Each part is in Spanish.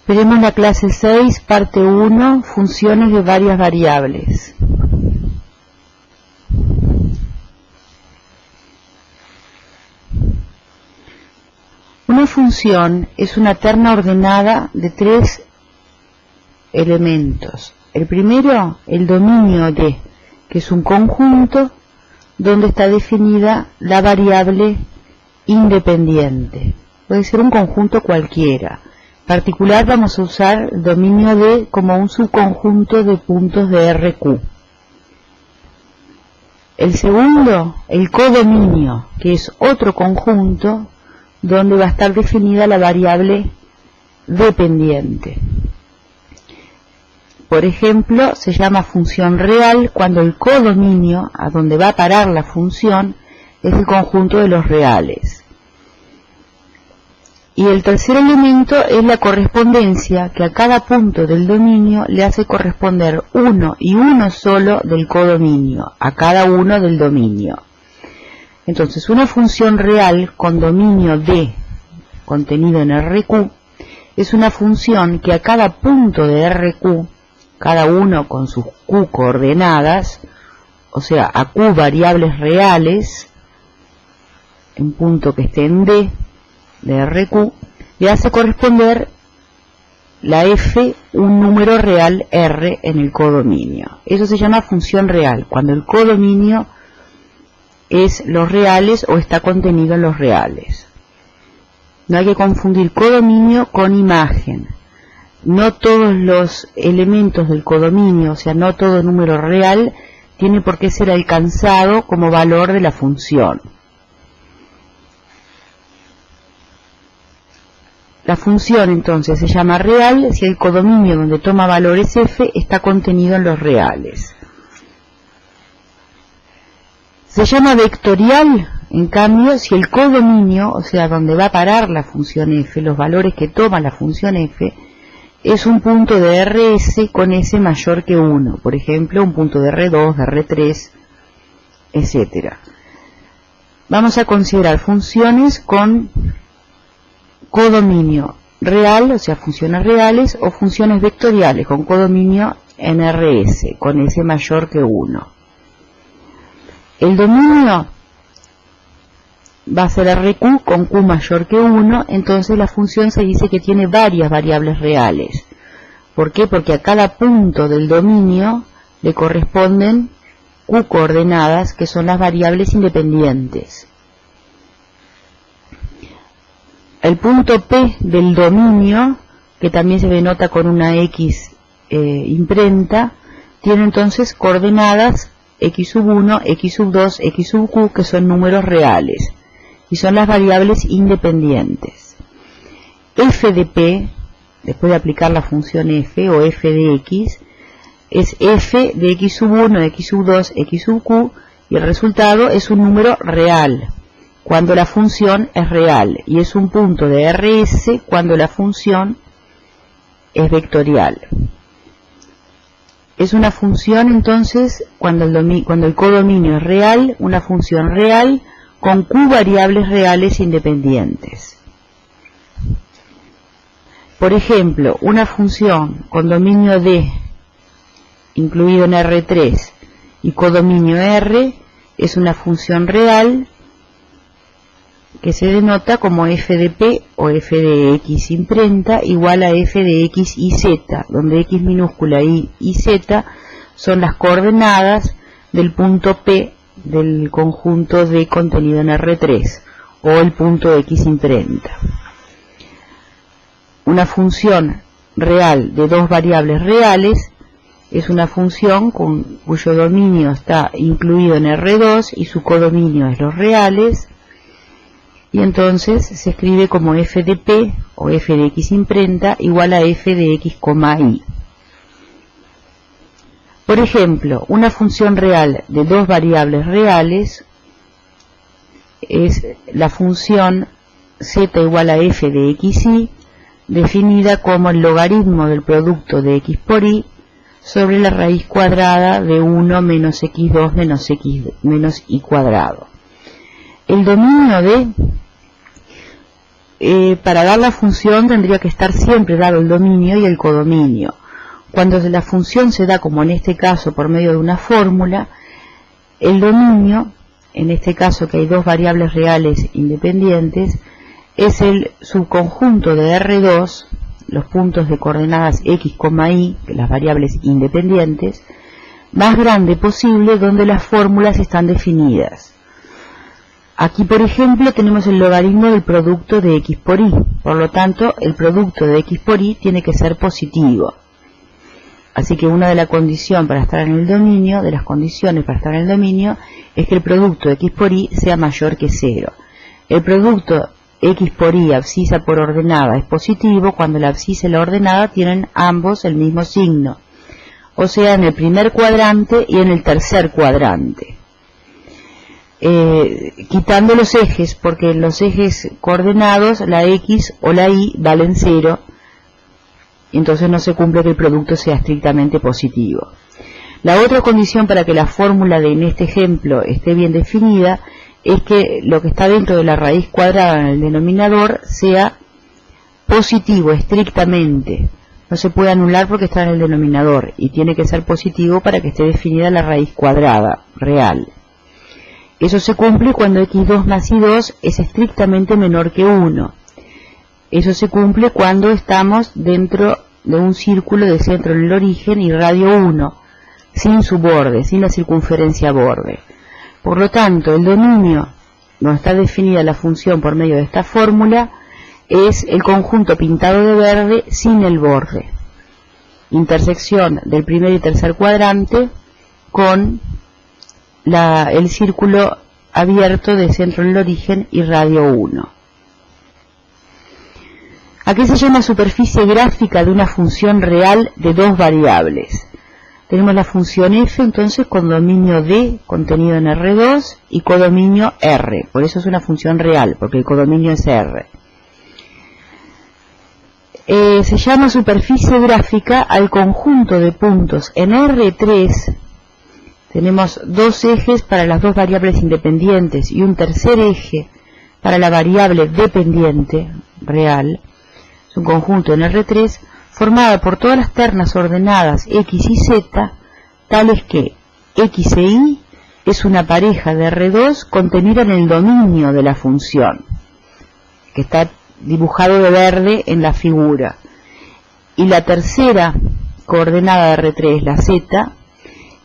Veremos la clase 6, parte 1, funciones de varias variables. Una función es una terna ordenada de 3 elementos. El primero, el dominio de, que es un conjunto donde está definida la variable independiente. Puede ser un conjunto cualquiera. En particular vamos a usar el dominio de como un subconjunto de puntos de RQ. El segundo, el codominio, que es otro conjunto donde va a estar definida la variable dependiente. Por ejemplo, se llama función real cuando el codominio, a donde va a parar la función, es el conjunto de los reales. Y el tercer elemento es la correspondencia, que a cada punto del dominio le hace corresponder uno y uno solo del codominio, a cada uno del dominio. Entonces, una función real con dominio de contenido en RQ es una función que a cada punto de RQ, cada uno con sus Q coordenadas, o sea, a Q variables reales, un punto que esté en D de RQ, le hace corresponder la F un número real R en el codominio. Eso se llama función real, cuando el codominio es los reales o está contenido en los reales. No hay que confundir codominio con imagen. No todos los elementos del codominio, o sea, no todo número real, tiene por qué ser alcanzado como valor de la función. La función entonces se llama real si el codominio donde toma valores f está contenido en los reales. Se llama vectorial, en cambio, si el codominio, o sea, donde va a parar la función f, los valores que toma la función f, es un punto de RS con S mayor que 1, por ejemplo, un punto de R2, de R3, etc. Vamos a considerar funciones con codominio real, o sea, funciones reales, o funciones vectoriales con codominio en RS, con S mayor que 1. El dominio va a ser RQ con Q mayor que 1, entonces la función se dice que tiene varias variables reales. ¿Por qué? Porque a cada punto del dominio le corresponden Q coordenadas, que son las variables independientes. El punto P del dominio, que también se denota con una X imprenta, tiene entonces coordenadas X sub 1, X sub 2, X sub Q, que son números reales, y son las variables independientes. F de P, después de aplicar la función F, o F de X, es F de X sub 1, X sub 2, X sub Q, y el resultado es un número real, cuando la función es real, y es un punto de RS cuando la función es vectorial. Es una función entonces cuando el codominio es real, una función real con Q variables reales independientes. Por ejemplo, una función con dominio D incluido en R3 y codominio R es una función real que se denota como f de p o f de x imprenta igual a f de x y z, donde x minúscula y z son las coordenadas del punto P del conjunto de contenido en R3 o el punto X imprenta. Una función real de dos variables reales es una función cuyo dominio está incluido en R2 y su codominio es los reales, y entonces se escribe como f de p o f de x imprenta igual a f de x, y. Por ejemplo, una función real de dos variables reales es la función z igual a f de x, y, definida como el logaritmo del producto de x por y sobre la raíz cuadrada de 1 menos x2 menos y cuadrado. El dominio de para dar la función tendría que estar siempre dado el dominio y el codominio. Cuando la función se da, como en este caso, por medio de una fórmula, el dominio, en este caso que hay dos variables reales independientes, es el subconjunto de R2, los puntos de coordenadas x, y, las variables independientes, más grande posible donde las fórmulas están definidas. Aquí, por ejemplo, tenemos el logaritmo del producto de x por y, por lo tanto, el producto de x por y tiene que ser positivo. Así que una de las condiciones para estar en el dominio, es que el producto de x por y sea mayor que 0. El producto x por y abscisa por ordenada es positivo cuando la abscisa y la ordenada tienen ambos el mismo signo, o sea, en el primer cuadrante y en el tercer cuadrante. Quitando los ejes, porque en los ejes coordenados la x o la y valen 0, y entonces no se cumple que el producto sea estrictamente positivo. La otra condición para que la fórmula en este ejemplo esté bien definida es que lo que está dentro de la raíz cuadrada en el denominador sea positivo estrictamente. No se puede anular porque está en el denominador y tiene que ser positivo para que esté definida la raíz cuadrada real. Eso se cumple cuando x2 más y2 es estrictamente menor que 1. Eso se cumple cuando estamos dentro de un círculo de centro en el origen y radio 1, sin su borde, sin la circunferencia borde. Por lo tanto, el dominio, donde está definida la función por medio de esta fórmula, es el conjunto pintado de verde sin el borde. Intersección del primer y tercer cuadrante con el círculo abierto de centro en el origen y radio 1. Aquí se llama superficie gráfica de una función real de dos variables. Tenemos la función f, entonces, con dominio d contenido en R2 y codominio R. Por eso es una función real, porque el codominio es R. Se llama superficie gráfica al conjunto de puntos en R3. Tenemos dos ejes para las dos variables independientes y un tercer eje para la variable dependiente real. Es un conjunto en R3 formada por todas las ternas ordenadas x y z, tales que x e y es una pareja de R2 contenida en el dominio de la función, que está dibujado de verde en la figura. Y la tercera coordenada de R3, la z,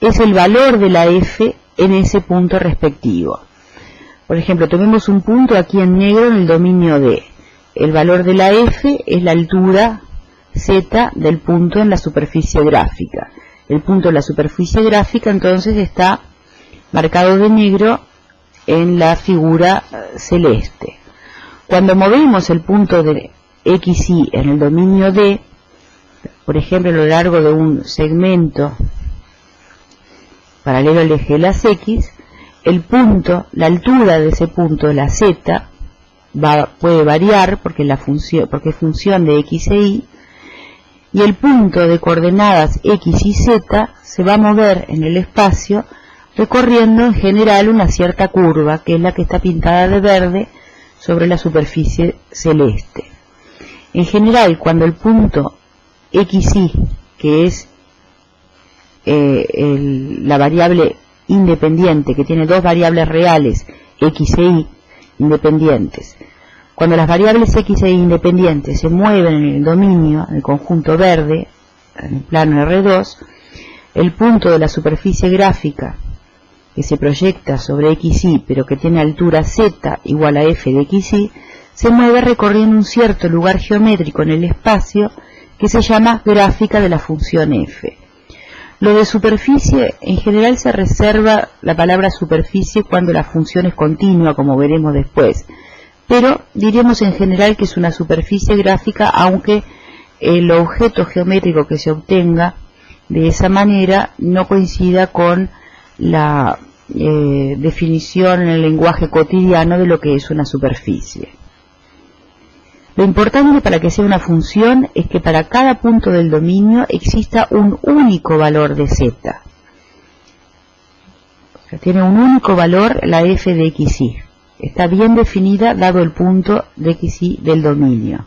es el valor de la f en ese punto respectivo. Por ejemplo, tomemos un punto aquí en negro en el dominio D. El valor de la f es la altura z del punto en la superficie gráfica. El punto de la superficie gráfica entonces está marcado de negro en la figura celeste. Cuando movemos el punto de x, y en el dominio D, por ejemplo a lo largo de un segmento paralelo al eje de las x, el punto, la altura de ese punto de la z puede variar porque es función de x e y, y el punto de coordenadas x y z se va a mover en el espacio recorriendo en general una cierta curva, que es la que está pintada de verde sobre la superficie celeste. En general, cuando el punto xy, que es la variable independiente, que tiene dos variables reales, x e y, independientes, cuando las variables x e y independientes se mueven en el dominio, en el conjunto verde, en el plano R2, el punto de la superficie gráfica que se proyecta sobre xy, pero que tiene altura z igual a f de xy, se mueve recorriendo un cierto lugar geométrico en el espacio que se llama gráfica de la función f. Lo de superficie, en general se reserva la palabra superficie cuando la función es continua, como veremos después, pero diremos en general que es una superficie gráfica, aunque el objeto geométrico que se obtenga de esa manera no coincida con la definición en el lenguaje cotidiano de lo que es una superficie. Lo importante para que sea una función es que para cada punto del dominio exista un único valor de z. O sea, tiene un único valor la f de xy. está bien definida dado el punto de X y del dominio.